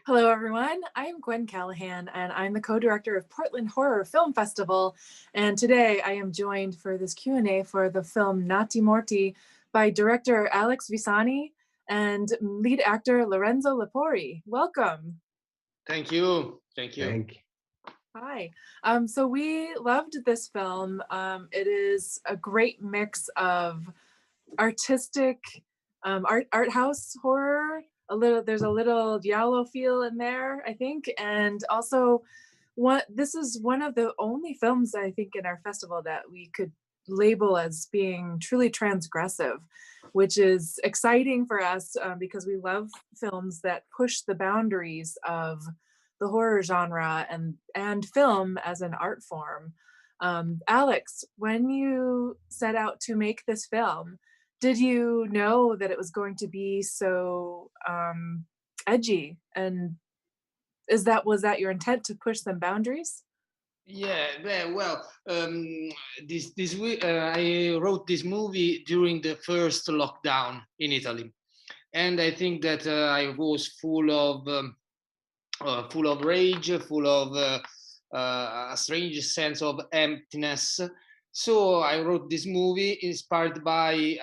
Hello, everyone. I'm Gwen Callahan, and I'm the co-director of Portland Horror Film Festival. And today I am joined for this Q&A for the film Nati, Morti by director Alex Visani and lead actor Lorenzo Lepori. Welcome. Thank you. Thank you. Thank you. Hi. So we loved this film. It is a great mix of artistic art house horror. There's a little giallo feel in there, I think, and also this is one of the only films I think in our festival that we could label as being truly transgressive, which is exciting for us because we love films that push the boundaries of the horror genre and film as an art form. Alex, when you set out to make this film, did you know that it was going to be so edgy? And was that your intent, to push some boundaries? Yeah, I wrote this movie during the first lockdown in Italy, and I think that I was full of rage, full of a strange sense of emptiness. So I wrote this movie inspired by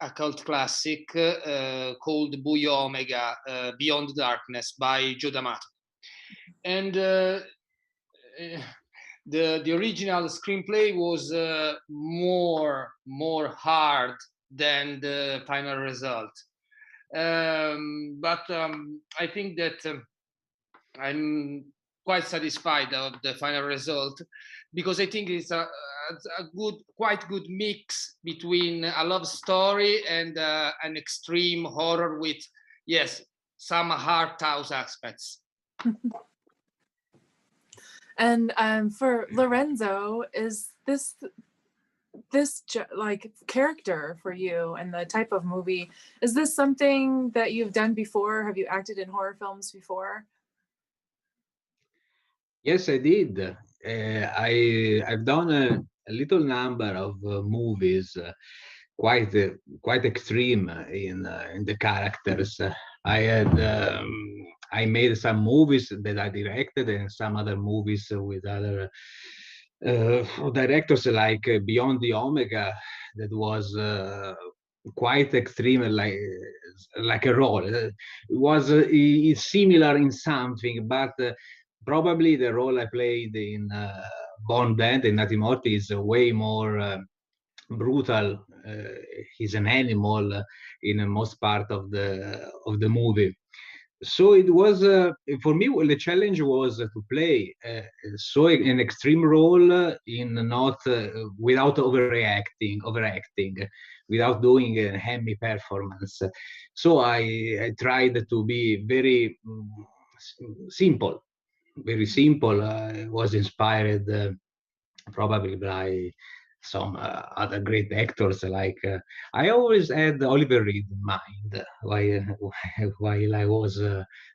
a cult classic called Buio Omega, Beyond Darkness by Joe D'Amato. And the original screenplay was more hard than the final result. But I think that I'm quite satisfied of the final result, because I think it's a quite good mix between a love story and an extreme horror with, yes, some art house aspects. And for Lorenzo, is this like character for you and the type of movie, is this something that you've done before? Have you acted in horror films before? Yes, I did. I've done a little number of movies, quite extreme in the characters. I had I made some movies that I directed, and some other movies with other directors, like Beyond the Omega, that was quite extreme, like a role. It was similar in something, but probably the role I played in Bond Band in Nati Morti is way more brutal. He's an animal in most part of the movie. So it was for me. Well, the challenge was to play so an extreme role in not without overacting, without doing a hammy performance. So I tried to be very simple, very simple. I was inspired probably by some other great actors. I always had Oliver Reed in mind while I was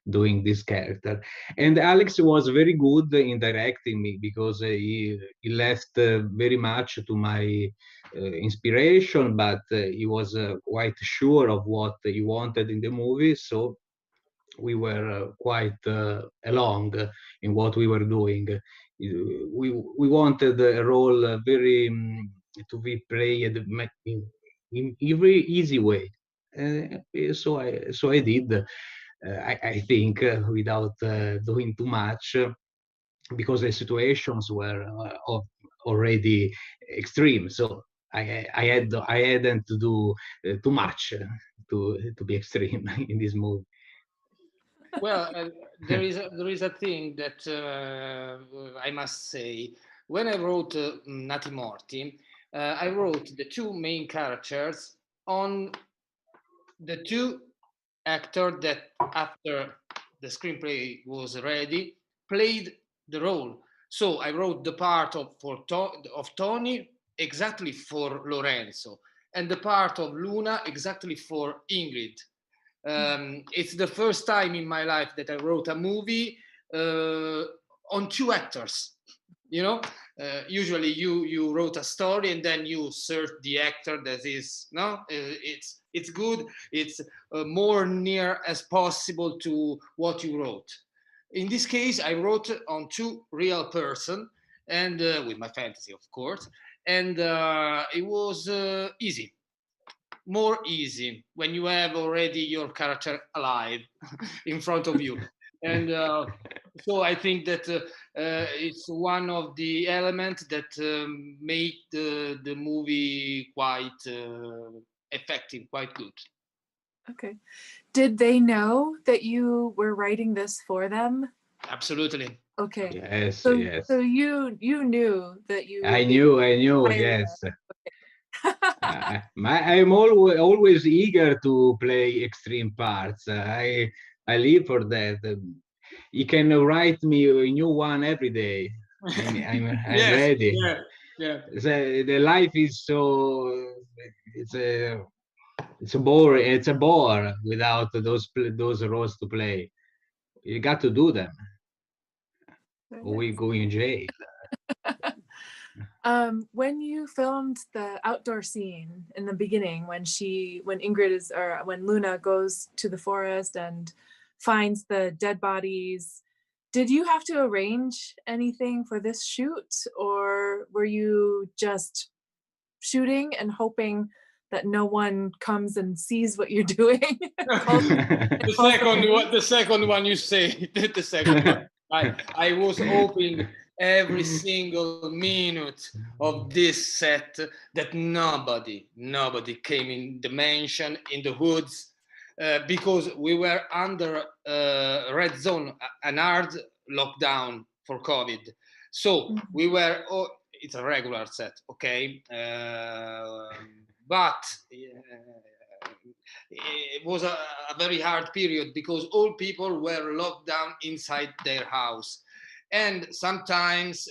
doing this character, and Alex was very good in directing me, because he left very much to my inspiration, but he was quite sure of what he wanted in the movie. So we were quite along in what we were doing. We wanted a role very to be played in every easy way. So I did. I think without doing too much, because the situations were already extreme. So I hadn't to do too much to be extreme in this movie. Well, there is a thing that I must say. When I wrote Nati Morti, I wrote the two main characters on the two actors that, after the screenplay was ready, played the role. So I wrote the part of Tony exactly for Lorenzo, and the part of Luna exactly for Ingrid. It's the first time in my life that I wrote a movie on two actors. You know, usually you wrote a story and then you search the actor that is it's good. It's more near as possible to what you wrote. in this case, I wrote on two real person, and with my fantasy, of course, and it was easy, more easy when you have already your character alive in front of you, and so I think that it's one of the elements that make the movie quite effective, quite good. Okay. Did they know that you were writing this for them? Absolutely. Okay. Yes, So yes. so you knew that you would I be knew, I knew, highly yes. recommended. I'm always eager to play extreme parts. I live for that. You can write me a new one every day. I'm Yes, ready. yeah, yeah. The life is so it's a it's a bore. It's a bore without those roles to play. You got to do them, Very or we nice. go in jail. When you filmed the outdoor scene in the beginning, when Ingrid is, or when Luna goes to the forest and finds the dead bodies, did you have to arrange anything for this shoot, or were you just shooting and hoping that no one comes and sees what you're doing? The second one you say, the second one. I was hoping every single minute of this set that nobody came in the mansion, in the woods, because we were under red zone, an hard lockdown for COVID. So we were, it's a regular set, okay? But it was a very hard period because all people were locked down inside their house, and sometimes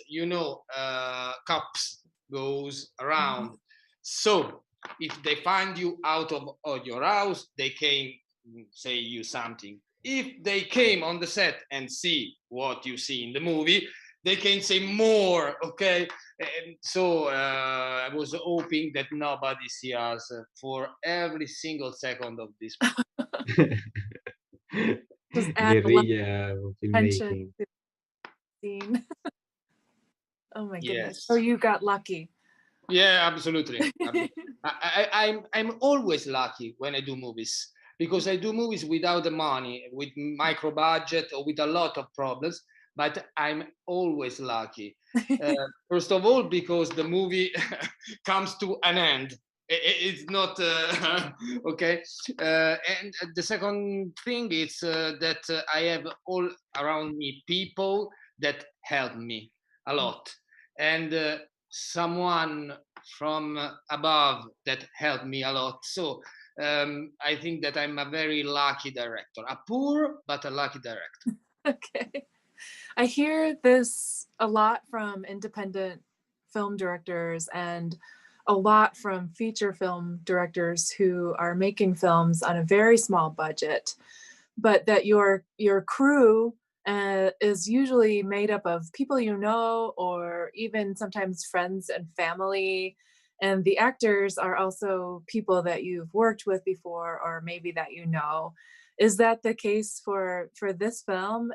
cops goes around. So if they find you out of your house, they can say you something. If they came on the set and see what you see in the movie, they can say more, okay? And so I was hoping that nobody see us for every single second of this movie. Just add a lot Guerrilla of tension filmmaking. to the scene. Oh my goodness. So Yes. you got lucky. Yeah, absolutely. I'm always lucky when I do movies, because I do movies without the money, with micro budget or with a lot of problems, but I'm always lucky. First of all, because the movie comes to an end. It's not okay. And the second thing is that I have all around me people that help me a lot, and someone from above that helped me a lot. So I think that I'm a very lucky director, a poor but a lucky director. Okay. I hear this a lot from independent film directors and a lot from feature film directors who are making films on a very small budget, but that your crew is usually made up of people you know, or even sometimes friends and family, and the actors are also people that you've worked with before or maybe that you know. Is that the case for this film?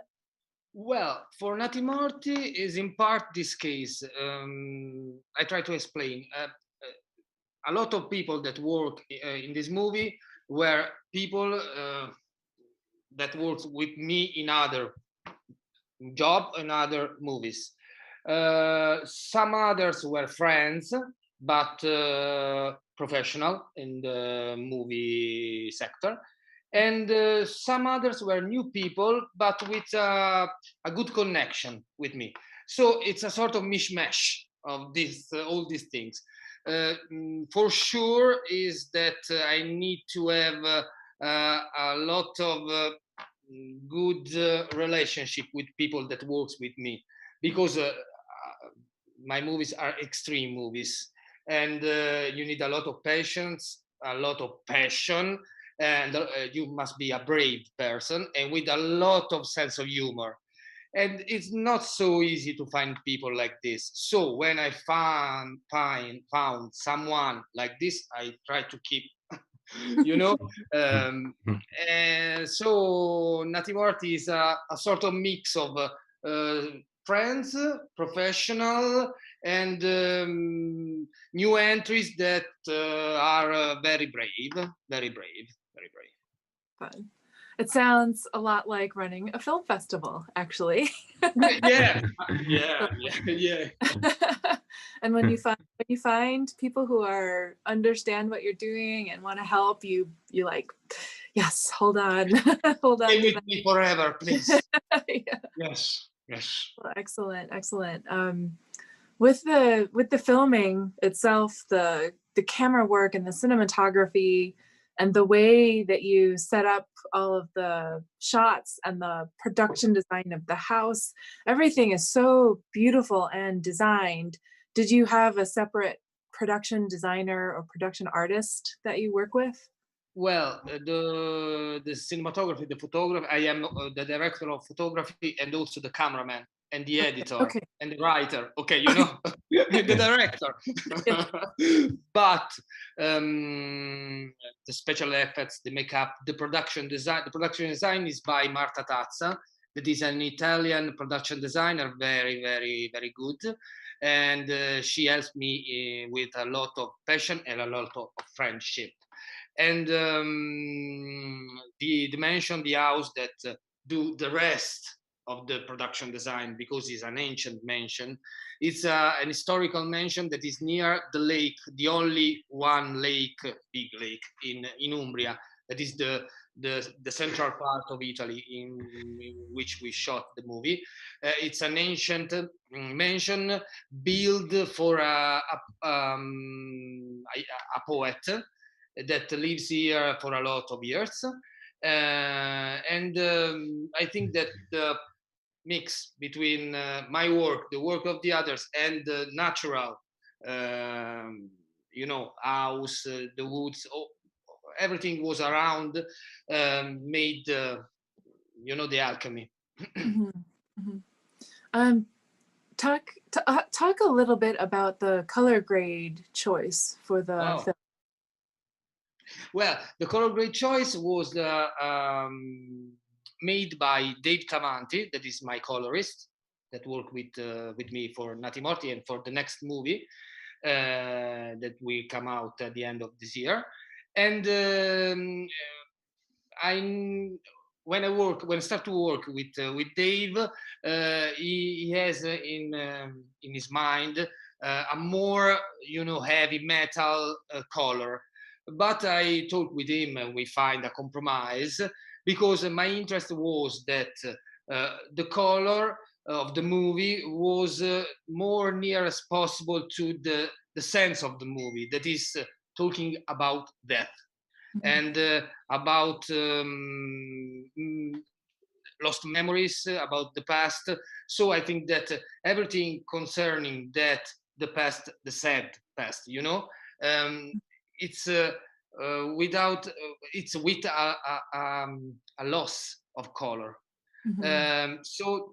Well, for Nati Morti is in part this case. I try to explain. A lot of people that work in this movie were people that worked with me in other job and other movies. Some others were friends, but professional in the movie sector. And some others were new people, but with a good connection with me. So it's a sort of mishmash of this, all these things. For sure is that I need to have a lot of good relationship with people that works with me, because my movies are extreme movies, and you need a lot of patience, a lot of passion, and you must be a brave person and with a lot of sense of humor, and it's not so easy to find people like this. So when I found someone like this, I try to keep you know. And so Nati Morti is a sort of mix of friends, professional, and new entries that are very brave, very brave, very brave. Fun. It sounds a lot like running a film festival, actually. Yeah, yeah, yeah, yeah. And when you find people who are understand what you're doing and want to help you, you like, yes, hold on, hold on. Stay with me forever, please. Yeah. Yes, yes. Well, excellent, excellent. With the filming itself, the camera work and the cinematography and the way that you set up all of the shots and the production design of the house, everything is so beautiful and designed. Did you have a separate production designer or production artist that you work with? Well, the cinematography, the photography. I am the director of photography and also the cameraman and the editor Okay. and the writer. Okay, you know, the director. But the special effects, the makeup, the production design. The production design is by Marta Tazza. That is an Italian production designer, very, very, very good. And she helps me with a lot of passion and a lot of friendship. And the mansion, the house that do the rest of the production design, because it's an ancient mansion. It's an historical mansion that is near the lake, the only one lake, big lake in Umbria. That is the central part of Italy in which we shot the movie. It's an ancient mansion built for a poet that lives here for a lot of years. And I think that the mix between my work, the work of the others, and the natural, house, the woods, everything was around, made, the alchemy. Mm-hmm. Mm-hmm. Talk a little bit about the color grade choice for the film. Well, the color grade choice was made by Dave Tavanti, that is my colorist, that worked with me for Nati Morti and for the next movie that will come out at the end of this year. And when I start to work with Dave, he has in his mind a more heavy metal color. But I talked with him and we find a compromise, because my interest was that the color of the movie was more near as possible to the sense of the movie, that is talking about death and about lost memories, about the past. So I think that everything concerning that, the past, the sad past, it's without it's with a loss of color. So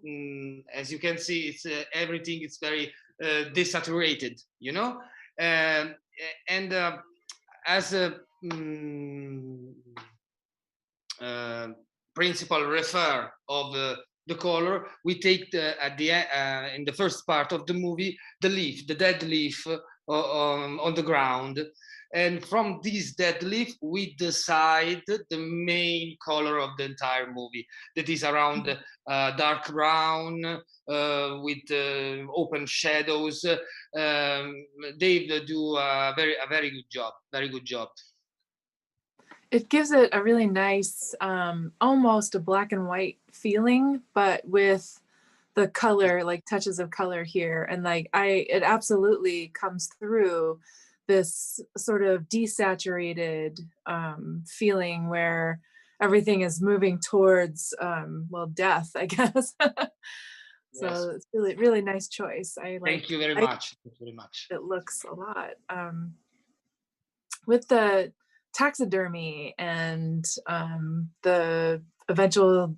as you can see, it's everything. It's very desaturated, and as a principal refer of the color, we take at the in the first part of the movie the dead leaf on the ground, and from this dead leaf we decide the main color of the entire movie, that is around dark brown with open shadows. Dave do a very good job. It gives it a really nice, almost a black and white feeling, but with the color, like touches of color here. And it absolutely comes through this sort of desaturated feeling where everything is moving towards, death, I guess. So Yes. it's really, really nice choice. Thank you very much. Thank you very much. It looks a lot. With the taxidermy and the eventual,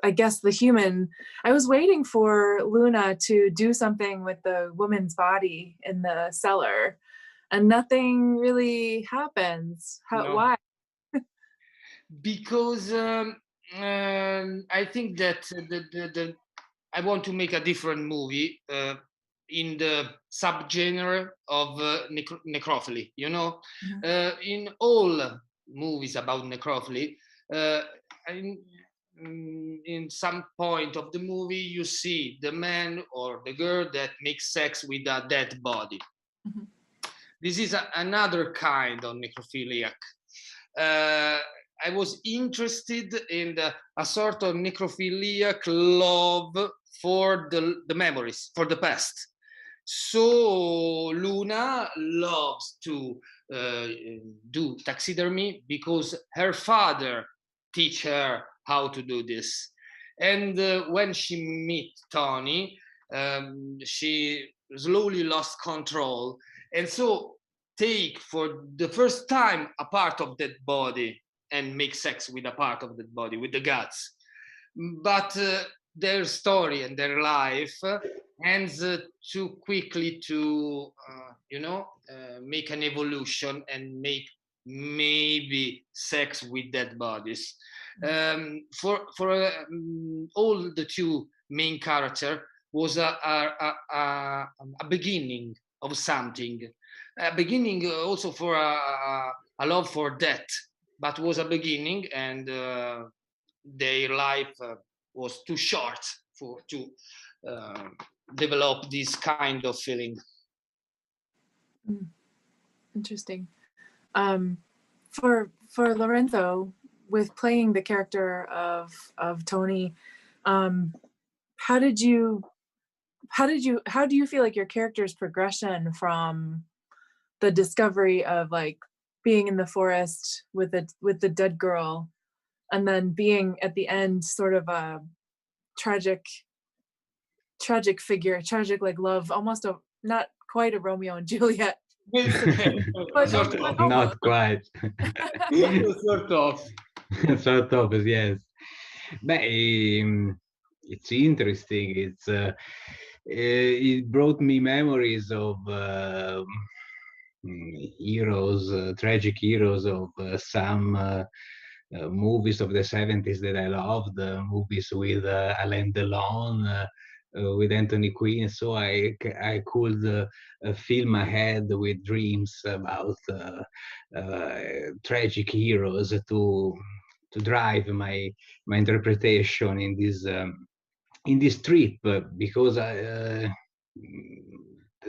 I guess, the human, I was waiting for Luna to do something with the woman's body in the cellar, and nothing really happens. No. Why? because I think that I want to make a different movie in the subgenre of necrophilia. You know, Mhm. in all movies about necrophilia, uh, in, in some point of the movie, you see the man or the girl that makes sex with a dead body. Mhm. This is another kind of necrophiliac. Uh, I was interested in a sort of necrophiliac love for the memories, for the past. So Luna loves to do taxidermy because her father teach her how to do this. And when she meet Tony, she slowly lost control, and so take for the first time a part of that body and make sex with a part of that body with the guts. But their story and their life ends too quickly to make an evolution and make maybe sex with dead bodies. For all the two main character was a beginning of something, a beginning also for a love for death, but was a beginning, and their life was too short for to uh, develop this kind of feeling. Mm. Interesting. Um, for Lorenzo, with playing the character of Tony, um, how did you how do you feel like your character's progression from the discovery of like being in the forest with the dead girl, and then being at the end sort of a tragic figure, tragic like love, almost a not quite a Romeo and Juliet, Sort but of. almost. Not quite. Sort of. Sort of, yes. Beh, it's interesting. It brought me memories of heroes, tragic heroes of some movies of the 70s that I loved, movies with Alain Delon, with Anthony Quinn. So I could fill my head with dreams about tragic heroes to drive my interpretation in this trip, because the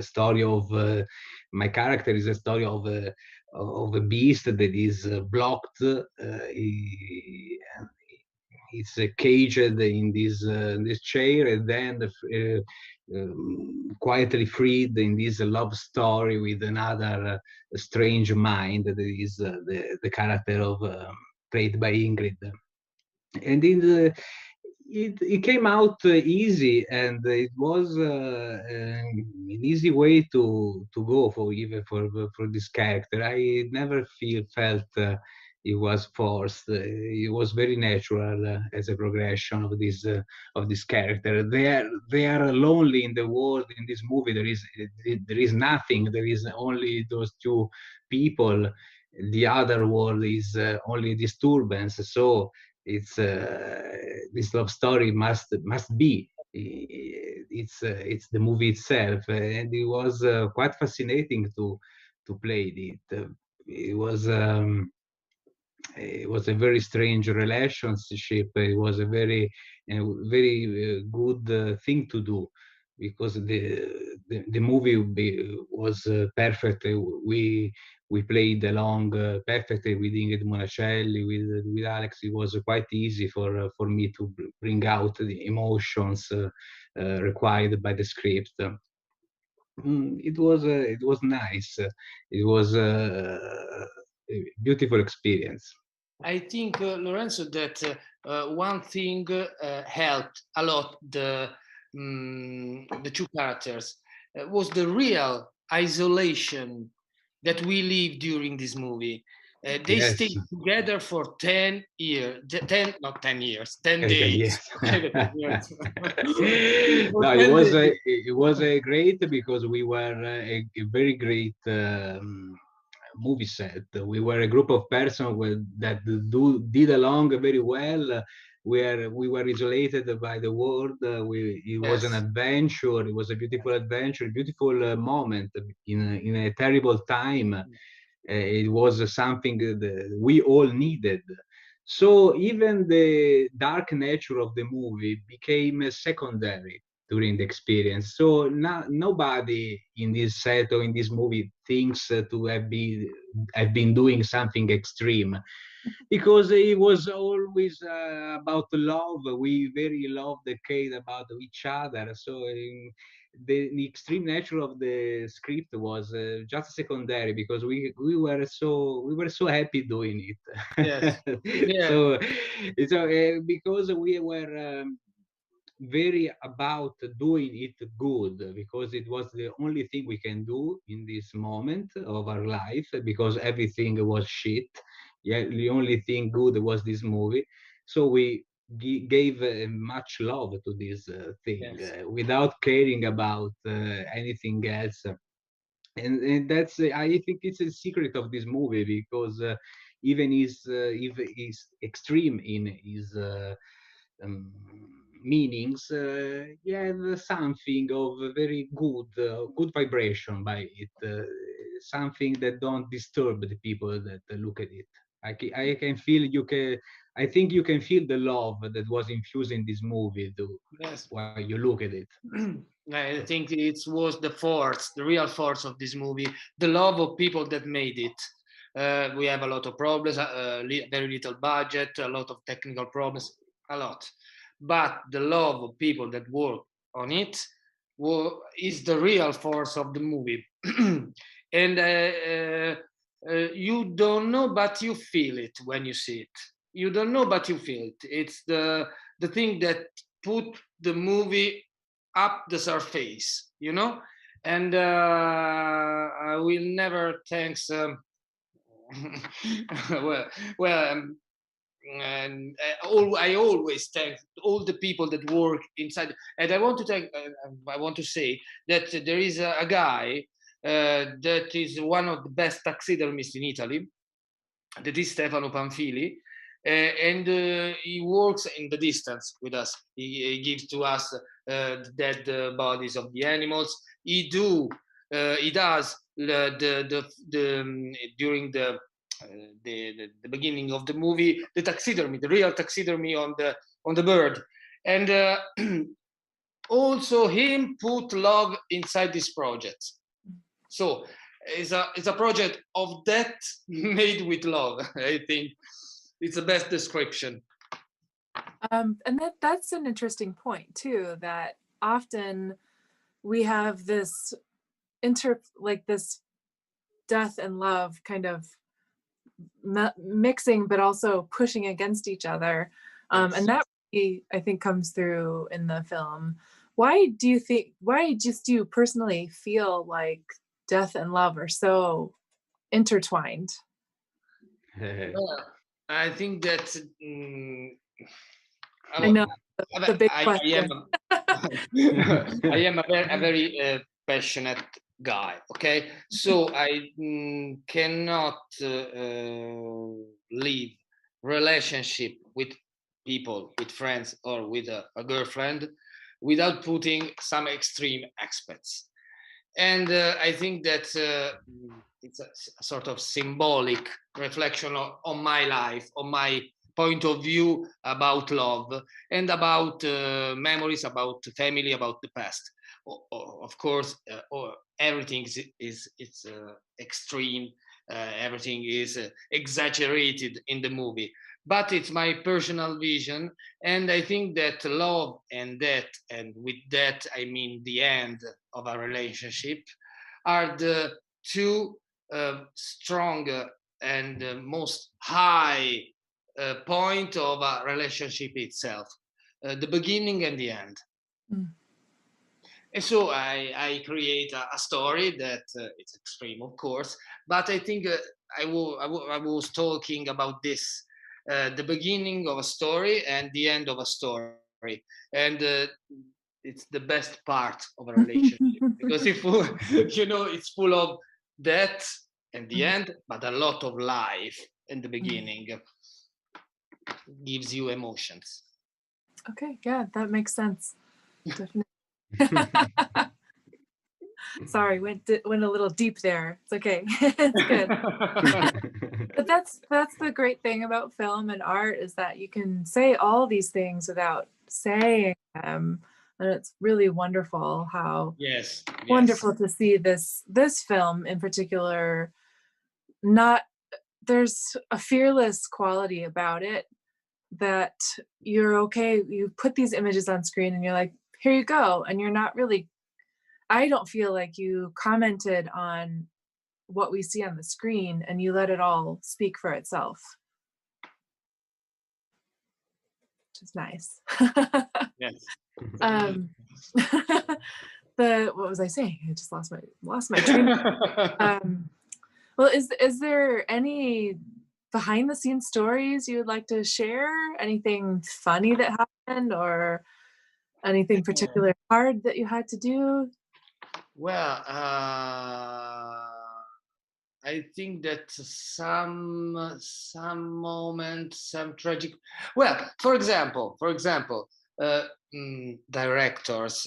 story of my character is a story of a beast that is blocked. It's caged in this chair, and then quietly freed in this love story with another strange mind that is the character of played by Ingrid. And it came out easy, and it was an easy way to go for even for this character. I never felt it was forced. It was very natural as a progression of this character. They are lonely in the world in this movie. There is nothing. There is only those two people. The other world is only disturbance. So it's this love story must be it's the movie itself, and it was quite fascinating to play it. It was a very strange relationship. It was a very good thing to do, because the movie was perfect. We played along perfectly with Ingrid Monacelli, with Alex. It was quite easy for me to bring out the emotions required by the script. It was nice. It was a beautiful experience. I think, Lorenzo, that one thing helped a lot the two characters was the real isolation that we live during this movie. They Yes. stayed together for 10 years, 10, not 10 years, 10 10 days. years. For No, 10 days. it was a great, because we were a very great movie set. We were a group of persons that did along very well. We were isolated by the world. It was an Yes. adventure. It was a beautiful adventure, beautiful moment in a terrible time. It was something that we all needed. So even the dark nature of the movie became secondary during the experience. So nobody in this set or in this movie thinks to have been doing something extreme, because it was always about love. We very loved the cared about each other. So the extreme nature of the script was just secondary, because we were so happy doing Yes. it. Yeah. So because we were very about doing it good, because it was the only thing we can do in this moment of our life, because everything was shit. Yeah, the only thing good was this movie. So we gave much love to this thing, Yes. without caring about anything else. And that's I think it's a secret of this movie, because even if is extreme in his um, meanings, you have something of a very good vibration by it, something that don't disturb the people that look at it. I can feel you can. I think you can feel the love that was infused in this movie Yes. while you look at it. I think it was the force, the real force of this movie, the love of people that made it. We have a lot of problems, very little budget, a lot of technical problems, a lot. But the love of people that work on it is the real force of the movie. And you don't know, but you feel it when you see it. You don't know, but you feel it. It's the thing that put the movie up the surface, you know. And I will never thanks well, well and I always thank all the people that work inside. And I want to thank, I want to say that there is a guy that is one of the best taxidermists in Italy, that is Stefano Panfili, and he works in the distance with us. He gives to us the dead bodies of the animals. He does during the beginning of the movie, the taxidermy, the real taxidermy on the bird, and also him put love inside this project. So it's a project of death made with love. I think it's the best description. And that's an interesting point too, that often we have this this death and love kind of mixing, but also pushing against each other. Yes. And that really, I think, comes through in the film. Why just do you personally feel like death and love are so intertwined? Well, I think that I know the big I question. am I am a very passionate guy. Okay, so I cannot leave relationship with people, with friends, or with a girlfriend without putting some extreme aspects. And I think that it's a sort of symbolic reflection on my life, on my point of view about love and about memories, about family, about the past. Of course, everything is it's extreme. Everything is exaggerated in the movie, but it's my personal vision, and I think that love and death, and with that I mean the end of a relationship, are the two strong and most high point of a relationship itself, the beginning and the end. Mm. And so I create a story that it's extreme, of course, but I think I was talking about this, the beginning of a story and the end of a story. And it's the best part of a relationship because if it's full of death in the end, but a lot of life in the beginning gives you emotions. Okay, yeah, that makes sense. Definitely. Sorry, went a little deep there. It's okay. It's good. But that's the great thing about film and art, is that you can say all these things without saying them. And it's really wonderful how wonderful to see this film in particular. There's a fearless quality about it, that you're okay, you put these images on screen and you're like, here you go, and you're not really, I don't feel like you commented on what we see on the screen, and you let it all speak for itself, which is nice. Yes. What was I saying? I just lost my train. Well, is there any behind the scenes stories you would like to share? Anything funny that happened, or anything particularly hard that you had to do? Well, I think that some moments, some tragic. Well, for example, directors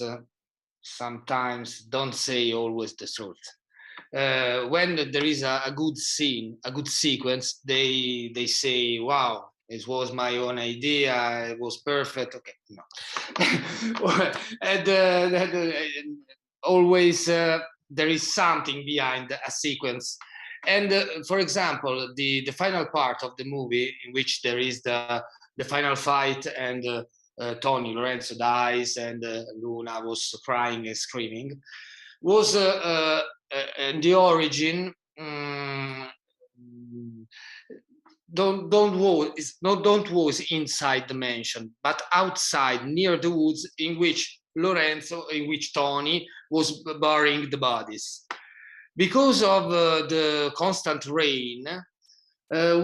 sometimes don't say always the truth. When there is a good scene, a good sequence, they say, "Wow, it was my own idea. It was perfect." Okay, no, and always there is something behind a sequence. And for example, the final part of the movie, in which there is the final fight, and Tony Lorenzo dies, and Luna was crying and screaming, was in the origin. Don't was inside the mansion, but outside, near the woods, in which Tony was burying the bodies. Because of the constant rain,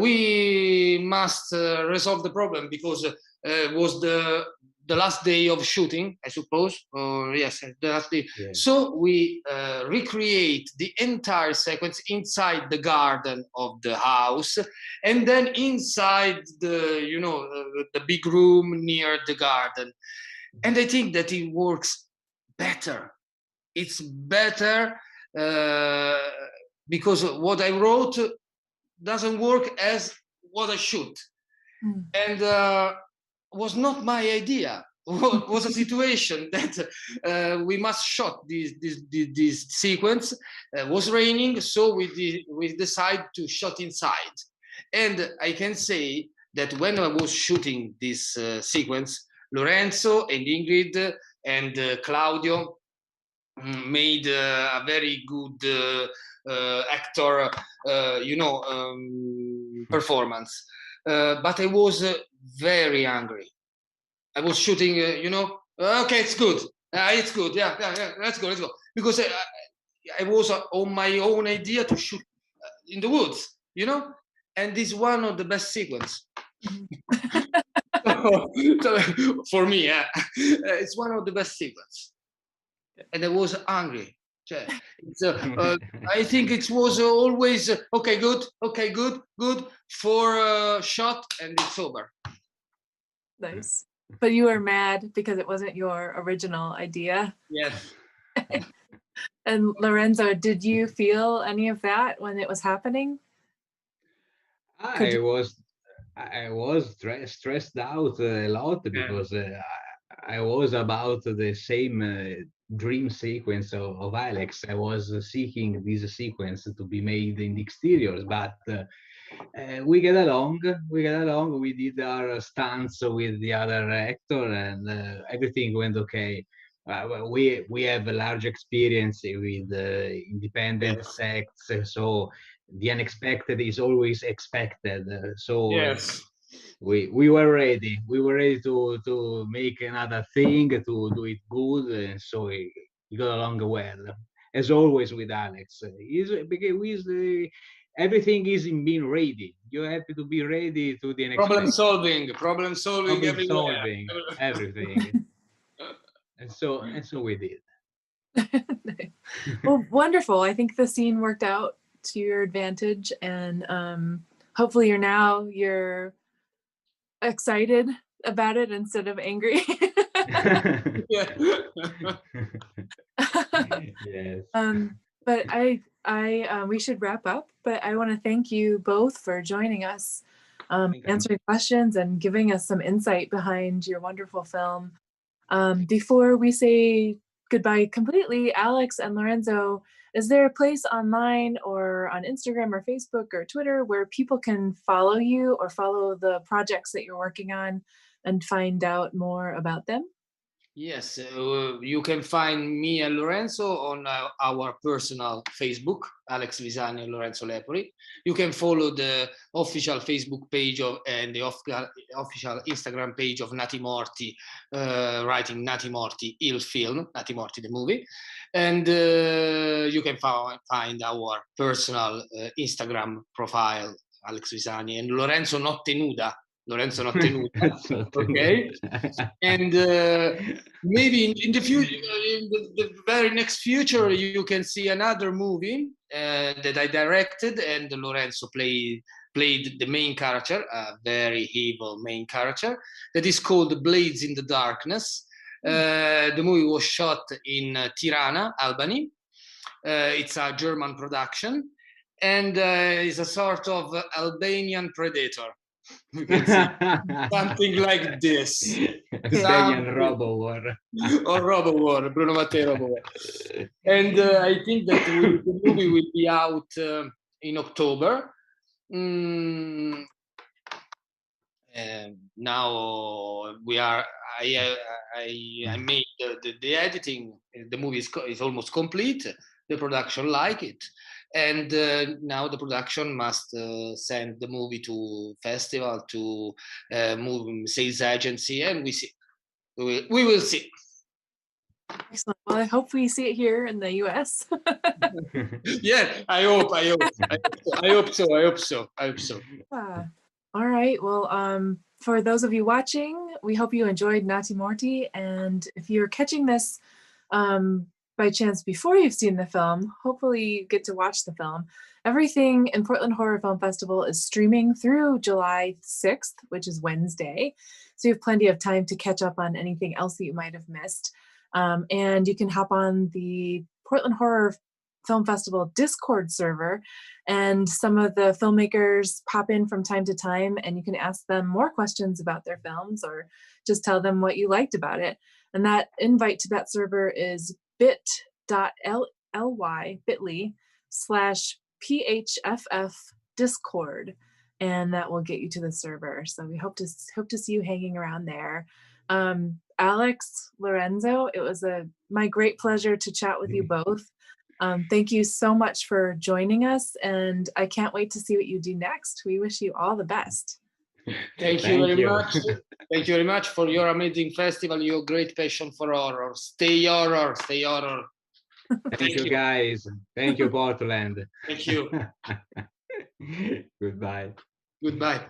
we must resolve the problem, because was the last day of shooting, I suppose, or yes, the last day. Yeah. So we recreate the entire sequence inside the garden of the house, and then inside the big room near the garden. And I think that it works better. It's better because what I wrote doesn't work as what I shoot. And was not my idea. Was a situation that we must shot this sequence. Was raining, so we decided to shot inside. And I can say that when I was shooting this sequence, Lorenzo and Ingrid and Claudio made a very good actor, performance. But I was very angry. I was shooting, okay, it's good. It's good. Yeah, let's go. Because I was on my own idea to shoot in the woods, and this is one of the best sequence. So, for me, it's one of the best sequence. And I was angry. I think it was always okay, good for shot, and it's over. Nice. But you were mad because it wasn't your original idea. Yes. And Lorenzo, did you feel any of that when it was happening? I was stressed out a lot, because I was about the same dream sequence of Alex. I was seeking this sequence to be made in the exteriors, but we get along. We did our stunts with the other actor, and everything went okay. We have a large experience with independent sects, so the unexpected is always expected. We were ready. We were ready to make another thing, to do it good, and so we got along well. As always with Alex, everything is in being ready. You have to be ready to the unexpected. Problem solving everything. and so we did. Well, wonderful. I think the scene worked out to your advantage, and hopefully you're excited about it instead of angry. Yeah. Yes. But we should wrap up. But I want to thank you both for joining us, answering questions and giving us some insight behind your wonderful film. Before we say goodbye completely, Alex and Lorenzo, is there a place online or on Instagram or Facebook or Twitter where people can follow you or follow the projects that you're working on and find out more about them? Yes, you can find me and Lorenzo on our personal Facebook, Alex Visani and Lorenzo Lepori. You can follow the official Facebook page and the official Instagram page of Nati Morti, writing Nati Morti il film, Nati Morti the movie. And you can find our personal Instagram profile, Alex Visani, and Lorenzo Notte Nuda. Lorenzo Notte Nuda. Okay. And maybe in the future, in the very next future, you can see another movie that I directed, and Lorenzo played the main character, a very evil main character, that is called Blades in the Darkness. The movie was shot in Tirana, Albany. It's a German production, and it's a sort of Albanian Predator. You can see something like this. Albanian Robo War. Or Robo War, Bruno Mattei Robo War. And I think that the movie will be out in October. Now we are. I made the editing. The movie is almost complete. The production like it, and now the production must send the movie to festival, to movie sales agency, and we see. We will see. Excellent. Well, I hope we see it here in the US. Yeah, I hope so. Yeah. All right. Well, for those of you watching, we hope you enjoyed Nati Morti. And if you're catching this by chance before you've seen the film, hopefully you get to watch the film. Everything in Portland Horror Film Festival is streaming through July 6th, which is Wednesday. So you have plenty of time to catch up on anything else that you might have missed. And you can hop on the Portland Horror Film Festival Discord server, and some of the filmmakers pop in from time to time, and you can ask them more questions about their films or just tell them what you liked about it. And that invite to that server is bit.ly/PHFF Discord, and that will get you to the server. So we hope to see you hanging around there. Alex, Lorenzo, it was my great pleasure to chat with you both. Thank you so much for joining us, and I can't wait to see what you do next. We wish you all the best. Thank you very much. Thank you very much for your amazing festival, your great passion for horror. Stay horror, stay horror. Thank you, guys. Thank you, Portland. Thank you. Goodbye. Goodbye.